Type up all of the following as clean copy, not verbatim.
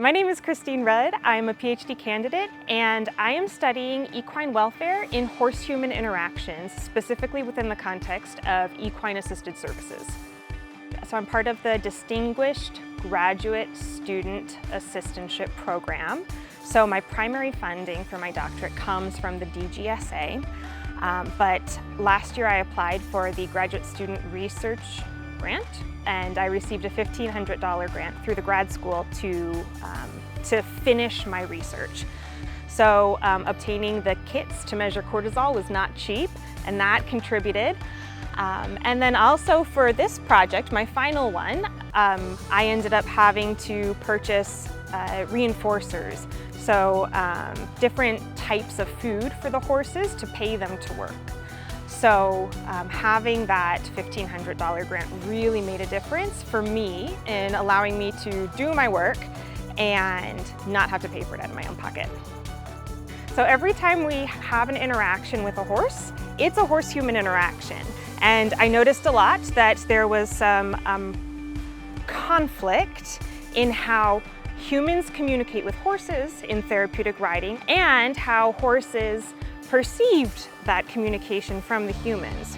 My name is Christine Rudd. I'm a PhD candidate and I am studying equine welfare in horse-human interactions, specifically within the context of equine-assisted services. So I'm part of the Distinguished Graduate Student Assistantship program. So my primary funding for my doctorate comes from the DGSA, but last year I applied for the Graduate Student Research Grant, and I received a $1,500 grant through the grad school to finish my research. So obtaining the kits to measure cortisol was not cheap, and that contributed. And then also for this project, my final one, I ended up having to purchase reinforcers. So different types of food for the horses to pay them to work. So having that $1,500 grant really made a difference for me in allowing me to do my work and not have to pay for it out of my own pocket. So every time we have an interaction with a horse, it's a horse-human interaction. And I noticed a lot that there was some conflict in how humans communicate with horses in therapeutic riding and how horses perceived that communication from the humans.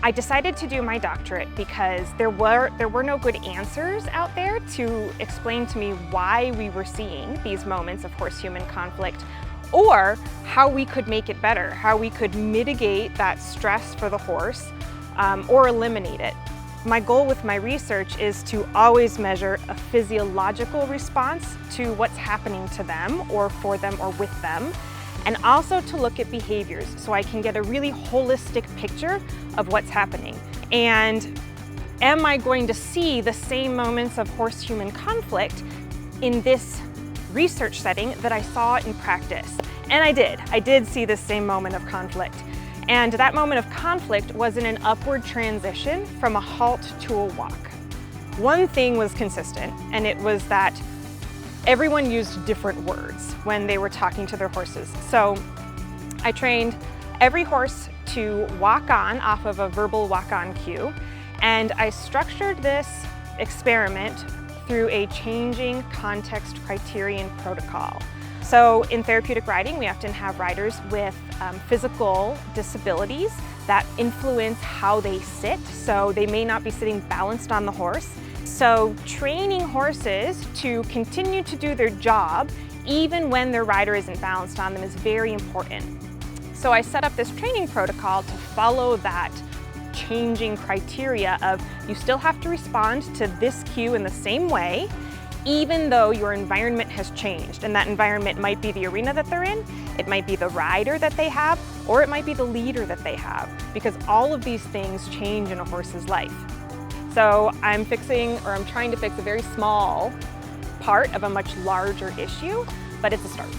I decided to do my doctorate because there were no good answers out there to explain to me why we were seeing these moments of horse-human conflict, or how we could make it better, how we could mitigate that stress for the horse or eliminate it. My goal with my research is to always measure a physiological response to what's happening to them or for them or with them, and also to look at behaviors so I can get a really holistic picture of what's happening. And am I going to see the same moments of horse-human conflict in this research setting that I saw in practice? And I did see the same moment of conflict. And that moment of conflict was in an upward transition from a halt to a walk. One thing was consistent, and it was that everyone used different words when they were talking to their horses. So I trained every horse to walk on off of a verbal walk-on cue, and I structured this experiment through a changing context criterion protocol. So in therapeutic riding, we often have riders with physical disabilities that influence how they sit, so they may not be sitting balanced on the horse. So training horses to continue to do their job even when their rider isn't balanced on them is very important. So I set up this training protocol to follow that changing criteria of you still have to respond to this cue in the same way, even though your environment has changed. And that environment might be the arena that they're in, it might be the rider that they have, or it might be the leader that they have, because all of these things change in a horse's life. So I'm trying to fix a very small part of a much larger issue, but it's a start.